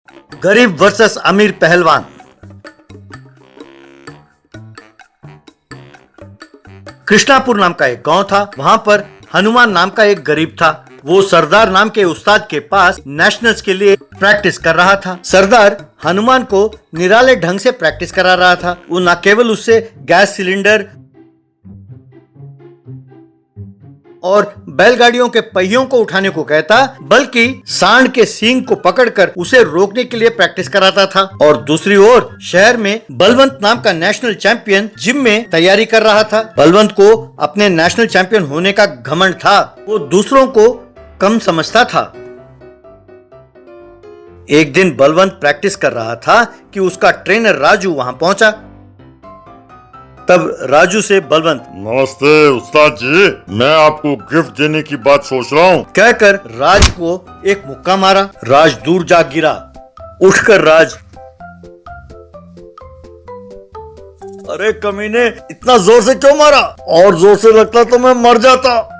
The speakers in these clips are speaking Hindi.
गरीब वर्सेस अमीर पहलवान। कृष्णापुर नाम का एक गांव था। वहां पर हनुमान नाम का एक गरीब था। वो सरदार नाम के उस्ताद के पास नेशनल्स के लिए प्रैक्टिस कर रहा था। सरदार हनुमान को निराले ढंग से प्रैक्टिस करा रहा था। वो न केवल उससे गैस सिलेंडर और बैलगाड़ियों के पहियों को उठाने को कहता, बल्कि सांड के सींग को पकड़कर उसे रोकने के लिए प्रैक्टिस कराता था। और दूसरी ओर शहर में बलवंत नाम का नेशनल चैंपियन जिम में तैयारी कर रहा था। बलवंत को अपने नेशनल चैंपियन होने का घमंड था। वो दूसरों को कम समझता था। एक दिन बलवंत प्रैक्टिस कर रहा था कि उसका ट्रेनर राजू वहां पहुंचा। तब राजू से बलवंत, नमस्ते उस्ताद जी, मैं आपको गिफ्ट देने की बात सोच रहा हूँ। कहकर राज को एक मुक्का मारा। राज दूर जा गिरा। उठकर राज, अरे कमीने, इतना जोर से क्यों मारा? और जोर से लगता तो मैं मर जाता।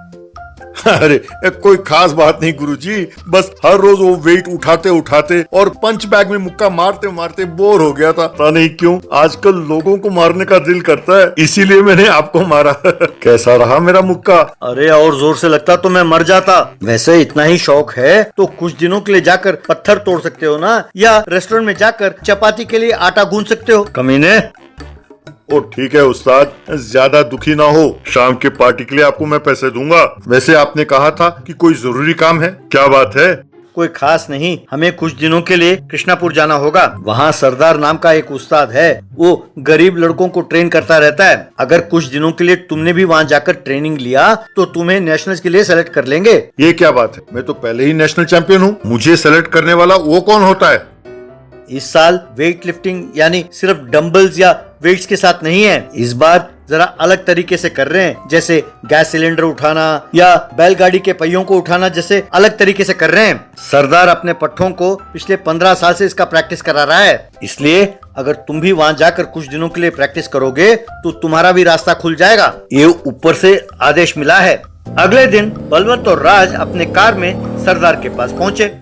अरे कोई खास बात नहीं गुरुजी, बस हर रोज वो वेट उठाते उठाते और पंच बैग में मुक्का मारते मारते बोर हो गया था। पता नहीं क्यों आजकल लोगों को मारने का दिल करता है, इसीलिए मैंने आपको मारा। कैसा रहा मेरा मुक्का? अरे और जोर से लगता तो मैं मर जाता। वैसे इतना ही शौक है तो कुछ दिनों के लिए जाकर पत्थर तोड़ सकते हो ना, या रेस्टोरेंट में जाकर चपाती के लिए आटा गूंथ सकते हो। कमीने, ओ ठीक है उस्ताद, ज्यादा दुखी ना हो, शाम के पार्टी के लिए आपको मैं पैसे दूंगा। वैसे आपने कहा था कि कोई जरूरी काम है, क्या बात है? कोई खास नहीं, हमें कुछ दिनों के लिए कृष्णापुर जाना होगा। वहाँ सरदार नाम का एक उस्ताद है। वो गरीब लड़कों को ट्रेन करता रहता है। अगर कुछ दिनों के लिए तुमने भी वहाँ जाकर ट्रेनिंग लिया तो तुम्हें नेशनल्स के लिए सेलेक्ट कर लेंगे। ये क्या बात है? मैं तो पहले ही नेशनल चैंपियन हूँ, मुझे सेलेक्ट करने वाला वो कौन होता है? इस साल वेट लिफ्टिंग यानी सिर्फ डंबल्स या वेट्स के साथ नहीं है। इस बार जरा अलग तरीके से कर रहे हैं, जैसे गैस सिलेंडर उठाना या बैलगाड़ी के पहियों को उठाना, जैसे अलग तरीके से कर रहे हैं। सरदार अपने पट्टों को पिछले 15 साल से इसका प्रैक्टिस करा रहा है। इसलिए अगर तुम भी वहाँ जाकर कुछ दिनों के लिए प्रैक्टिस करोगे तो तुम्हारा भी रास्ता खुल जाएगा। ये ऊपर से आदेश मिला है। अगले दिन बलवंत और राज अपने कार में सरदार के पास पहुंचे।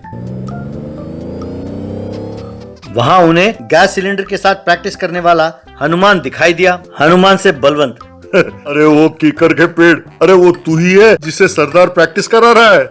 वहाँ उन्हें गैस सिलेंडर के साथ प्रैक्टिस करने वाला हनुमान दिखाई दिया। हनुमान से बलवंत, अरे वो कीकर के पेड़, अरे वो तू ही है जिससे सरदार प्रैक्टिस करा रहा है।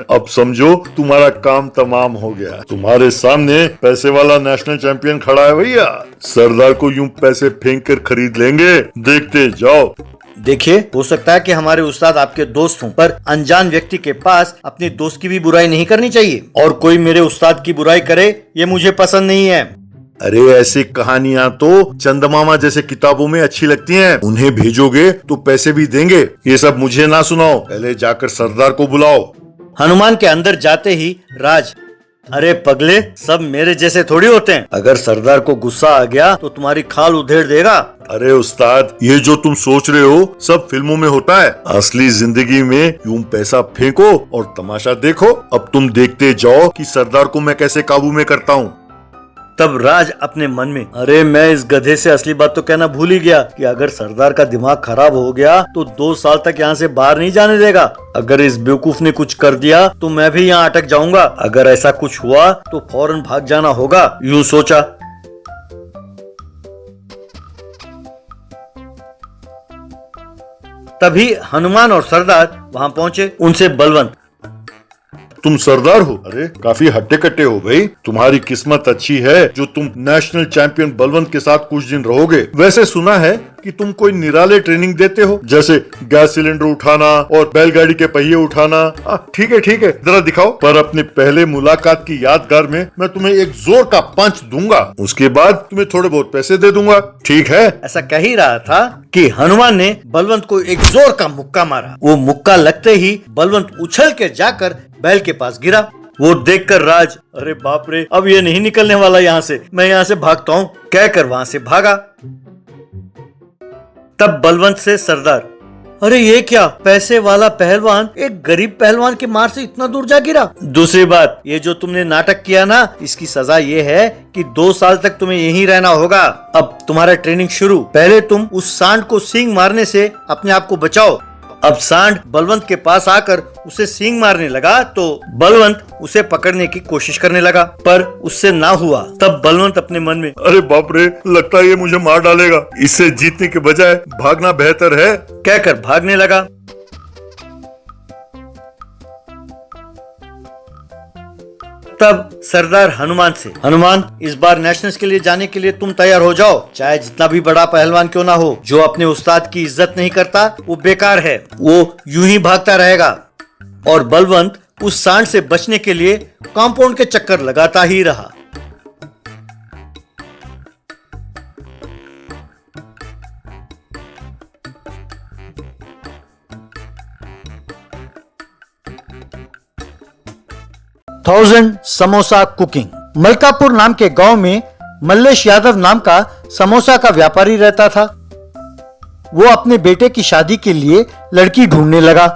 अब समझो तुम्हारा काम तमाम हो गया। तुम्हारे सामने पैसे वाला नेशनल चैंपियन खड़ा है भैया। सरदार को यूं पैसे फेंक कर खरीद लेंगे, देखते जाओ। देखिए, हो सकता है कि हमारे उस्ताद आपके दोस्त हों, पर अनजान व्यक्ति के पास अपने दोस्त की भी बुराई नहीं करनी चाहिए। और कोई मेरे उस्ताद की बुराई करे, ये मुझे पसंद नहीं है। अरे ऐसी कहानियां तो चंदमामा जैसे किताबों में अच्छी लगती हैं। उन्हें भेजोगे तो पैसे भी देंगे। ये सब मुझे ना सुनाओ, पहले जाकर सरदार को बुलाओ। हनुमान के अंदर जाते ही राज, अरे पगले, सब मेरे जैसे थोड़ी होते हैं। अगर सरदार को गुस्सा आ गया तो तुम्हारी खाल उधेड़ देगा। अरे उस्ताद, ये जो तुम सोच रहे हो सब फिल्मों में होता है। असली जिंदगी में यूं पैसा फेंको और तमाशा देखो। अब तुम देखते जाओ कि सरदार को मैं कैसे काबू में करता हूँ। तब राज अपने मन में, अरे मैं इस गधे से असली बात तो कहना भूल ही गया कि अगर सरदार का दिमाग खराब हो गया तो 2 साल तक यहाँ से बाहर नहीं जाने देगा। अगर इस बेवकूफ ने कुछ कर दिया तो मैं भी यहाँ अटक जाऊंगा। अगर ऐसा कुछ हुआ तो फौरन भाग जाना होगा, यूं सोचा। तभी हनुमान और सरदार वहाँ पहुँचे। उनसे बलवंत, तुम सरदार हो? अरे काफी हट्टे कट्टे हो भाई। तुम्हारी किस्मत अच्छी है जो तुम नेशनल चैंपियन बलवंत के साथ कुछ दिन रहोगे। वैसे सुना है कि तुम कोई निराले ट्रेनिंग देते हो, जैसे गैस सिलेंडर उठाना और बैलगाड़ी के पहिए उठाना। ठीक है जरा दिखाओ। पर अपने पहले मुलाकात की यादगार में मैं तुम्हें एक जोर का पंच दूंगा, उसके बाद तुम्हें थोड़े बहुत पैसे दे दूंगा, ठीक है? ऐसा कह ही रहा था कि हनुमान ने बलवंत को एक जोर का मुक्का मारा। वो मुक्का लगते ही बलवंत उछल के जाकर बैल के पास गिरा। वो देखकर राज, अरे बाप रे, अब ये नहीं निकलने वाला यहाँ से, मैं यहाँ से भागता हूँ, कहकर वहाँ से भागा। तब बलवंत से सरदार, अरे ये क्या, पैसे वाला पहलवान एक गरीब पहलवान के मार से इतना दूर जा गिरा। दूसरी बात, ये जो तुमने नाटक किया ना, इसकी सजा ये है कि 2 साल तक तुम्हें यहीं रहना होगा। अब तुम्हारा ट्रेनिंग शुरू। पहले तुम उस सांड को सींग मारने से अपने आप को बचाओ, अब सांड बलवंत के पास आकर उसे सींग मारने लगा तो बलवंत उसे पकड़ने की कोशिश करने लगा, पर उससे ना हुआ। तब बलवंत अपने मन में, अरे बाप रे, लगता है ये मुझे मार डालेगा, इससे जीतने के बजाय भागना बेहतर है, कहकर भागने लगा। तब सरदार हनुमान से, हनुमान, इस बार नेशनल्स के लिए जाने के लिए तुम तैयार हो जाओ, चाहे जितना भी बड़ा पहलवान क्यों ना हो। जो अपने उस्ताद की इज्जत नहीं करता वो बेकार है, वो यूं ही भागता रहेगा। और बलवंत उस सांड से बचने के लिए कंपाउंड के चक्कर लगाता ही रहा। Thousand samosa cooking. मलकापुर नाम के गांव में मल्लेश यादव नाम का समोसा का व्यापारी रहता था। वो अपने बेटे की शादी के लिए लड़की ढूंढने लगा।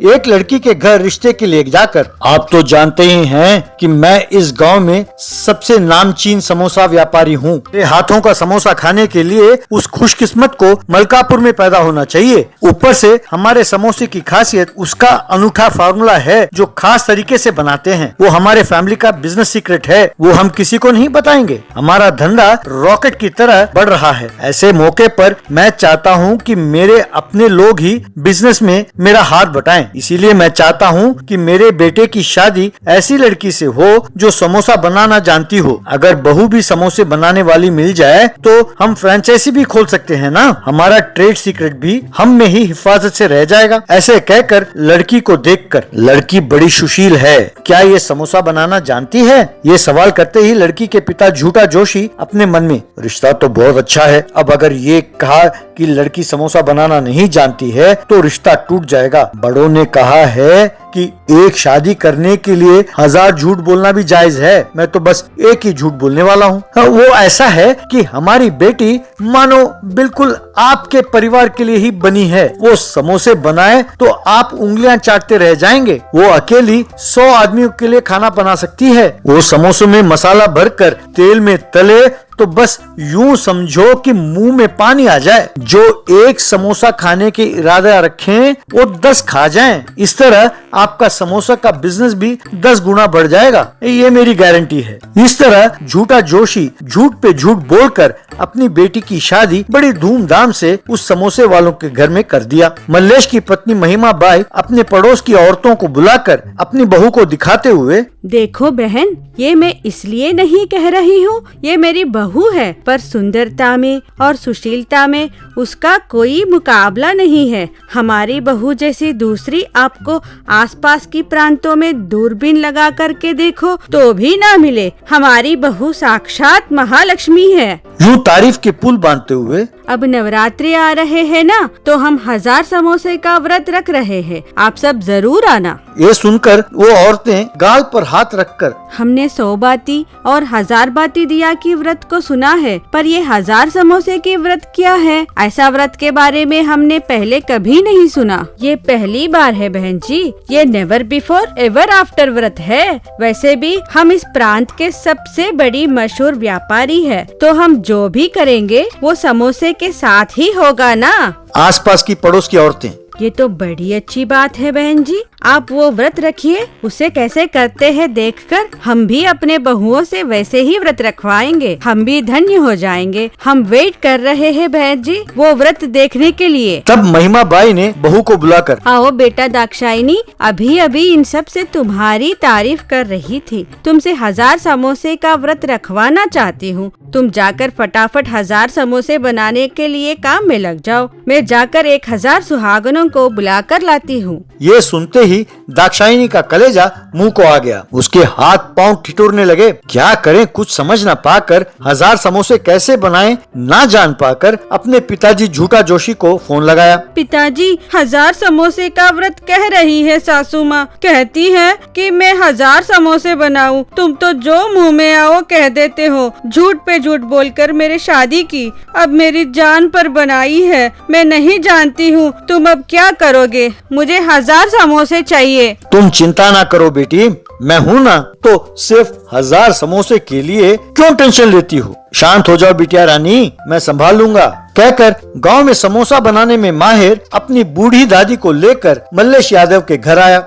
एक लड़की के घर रिश्ते के लिए जाकर, आप तो जानते ही हैं कि मैं इस गांव में सबसे नामचीन समोसा व्यापारी हूँ। मेरे हाथों का समोसा खाने के लिए उस खुशकिस्मत को मलकापुर में पैदा होना चाहिए। ऊपर से हमारे समोसे की खासियत उसका अनूठा फार्मूला है जो खास तरीके से बनाते हैं। वो हमारे फैमिली का बिजनेस सीक्रेट है, वो हम किसी को नहीं बताएंगे। हमारा धंधा रॉकेट की तरह बढ़ रहा है। ऐसे मौके पर मैं चाहता हूँ कि मेरे अपने लोग ही बिजनेस में मेरा हाथ बटाएं। इसीलिए मैं चाहता हूँ कि मेरे बेटे की शादी ऐसी लड़की से हो जो समोसा बनाना जानती हो। अगर बहू भी समोसे बनाने वाली मिल जाए तो हम फ्रेंचाइजी भी खोल सकते हैं ना। हमारा ट्रेड सीक्रेट भी हम में ही हिफाजत से रह जाएगा। ऐसे कहकर लड़की को देखकर, लड़की बड़ी सुशील है, क्या ये समोसा बनाना जानती है? ये सवाल करते ही लड़की के पिता झूठा जोशी अपने मन में, रिश्ता तो बहुत अच्छा है, अब अगर ये कहा कि लड़की समोसा बनाना नहीं जानती है तो रिश्ता टूट जाएगा। बड़ों ने कहा है कि एक शादी करने के लिए 1000 झूठ बोलना भी जायज है। मैं तो बस एक ही झूठ बोलने वाला हूँ। वो ऐसा है कि हमारी बेटी मानो बिल्कुल आपके परिवार के लिए ही बनी है। वो समोसे बनाए तो आप उंगलियां चाटते रह जाएंगे। वो अकेली 100 आदमियों के लिए खाना बना सकती है। वो समोसों में मसाला भरकर तेल में तले तो बस यूं समझो कि मुंह में पानी आ जाए। जो एक समोसा खाने के इरादा रखें वो 10 खा जाएं। इस तरह आपका समोसा का बिजनेस भी 10 गुना बढ़ जाएगा, ये मेरी गारंटी है। इस तरह झूठा जोशी झूठ पे झूठ बोलकर अपनी बेटी की शादी बड़ी धूमधाम से उस समोसे वालों के घर में कर दिया। मल्लेश की पत्नी महिमा बाई अपने पड़ोस की औरतों को बुलाकर अपनी बहू को दिखाते हुए, देखो बहन, ये मैं इसलिए नहीं कह रही हूँ, ये मेरी बहू है, पर सुंदरता में और सुशीलता में उसका कोई मुकाबला नहीं है। हमारी बहू जैसी दूसरी आपको आसपास की प्रांतों में दूरबीन लगा करके देखो तो भी ना मिले। हमारी बहू साक्षात महालक्ष्मी है। यूं तारीफ के पुल बांधते हुए, अब नवरात्रि आ रहे हैं ना, तो हम 1000 समोसे का व्रत रख रहे हैं, आप सब जरूर आना। ये सुनकर वो औरतें गाल पर हाथ रखकर, हमने 100 बाती और 1000 बाती दिया की व्रत को सुना है, पर ये 1000 समोसे की व्रत क्या है? ऐसा व्रत के बारे में हमने पहले कभी नहीं सुना। ये पहली बार है बहन जी, ये नेवर बिफोर एवर आफ्टर व्रत है। वैसे भी हम इस प्रांत के सबसे बड़ी मशहूर व्यापारी है, तो हम जो भी करेंगे वो समोसे के साथ ही होगा ना। आसपास की पड़ोस की औरतें, ये तो बड़ी अच्छी बात है बहन जी, आप वो व्रत रखिए। उसे कैसे करते हैं देखकर हम भी अपने बहुओं से वैसे ही व्रत रखवाएंगे, हम भी धन्य हो जाएंगे। हम वेट कर रहे हैं बहन जी वो व्रत देखने के लिए। तब महिमा बाई ने बहू को बुलाकर, आओ बेटा दाक्षायणी, अभी अभी इन सब से तुम्हारी तारीफ कर रही थी। तुमसे 1000 समोसे का व्रत रखवाना चाहती हूँ। तुम जाकर फटाफट 1000 समोसे बनाने के लिए काम में लग जाओ। मैं जाकर 1000 सुहागनों को बुलाकर लाती हूँ। ये सुनते ही दाक्षायणी का कलेजा मुंह को आ गया। उसके हाथ पांव ठिठुरने लगे। क्या करें कुछ समझ न पाकर, 1000 समोसे कैसे बनाएं ना जान पाकर अपने पिताजी झूठा जोशी को फोन लगाया। पिताजी, 1000 समोसे का व्रत कह रही है सासू माँ, कहती है कि मैं 1000 समोसे बनाऊं। तुम तो जो मुंह में आओ कह देते हो, झूठ पे झूठ बोलकर मेरे शादी की, अब मेरी जान पर बनाई है। मैं नहीं जानती हूँ तुम अब क्या करोगे। मुझे 1000 समोसे चाहिए। तुम चिंता ना करो बेटी, मैं हूँ ना, तो सिर्फ 1000 समोसे के लिए क्यों टेंशन लेती हो। शांत हो जाओ बिटिया रानी, मैं संभाल लूंगा। कहकर गांव में समोसा बनाने में माहिर अपनी बूढ़ी दादी को लेकर मल्लेश यादव के घर आया।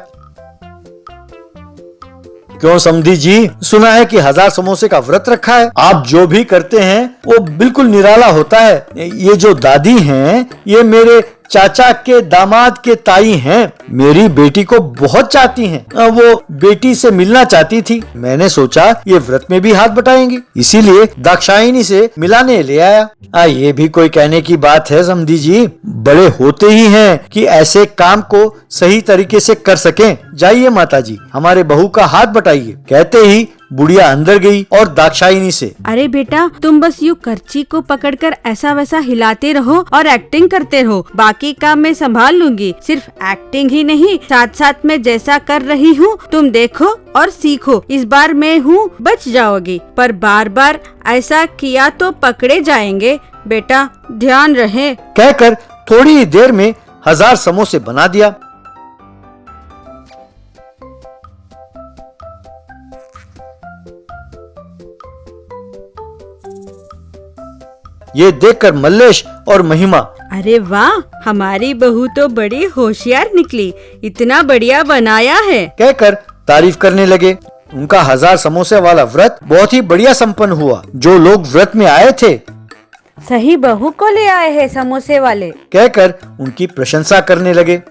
क्यों समधी जी, सुना है कि 1000 समोसे का व्रत रखा है। आप जो भी करते हैं वो बिल्कुल निराला होता है। ये जो दादी हैं, ये मेरे चाचा के दामाद के ताई हैं। मेरी बेटी को बहुत चाहती हैं। वो बेटी से मिलना चाहती थी। मैंने सोचा ये व्रत में भी हाथ बटाएंगी, इसीलिए दाक्षायणी से मिलाने ले आया। ये भी कोई कहने की बात है समधी जी, बड़े होते ही हैं कि ऐसे काम को सही तरीके से कर सकें। जाइए माता जी, हमारे बहू का हाथ बटाइए। कहते ही बुढ़िया अंदर गई और दाक्षायणी से, अरे बेटा, तुम बस यूँ करची को पकड़कर ऐसा वैसा हिलाते रहो और एक्टिंग करते रहो। बाकी काम मैं संभाल लूंगी। सिर्फ एक्टिंग ही नहीं, साथ साथ में जैसा कर रही हूँ तुम देखो और सीखो। इस बार मैं हूँ, बच जाओगी, पर बार बार ऐसा किया तो पकड़े जाएंगे। बेटा ध्यान रहे। कहकर थोड़ी ही देर में 1000 समोसे बना दिया। ये देखकर मल्लेश और महिमा, अरे वाह, हमारी बहू तो बड़ी होशियार निकली, इतना बढ़िया बनाया है, कहकर तारीफ करने लगे। उनका 1000 समोसे वाला व्रत बहुत ही बढ़िया संपन्न हुआ। जो लोग व्रत में आए थे, सही बहू को ले आए हैं समोसे वाले, कहकर उनकी प्रशंसा करने लगे।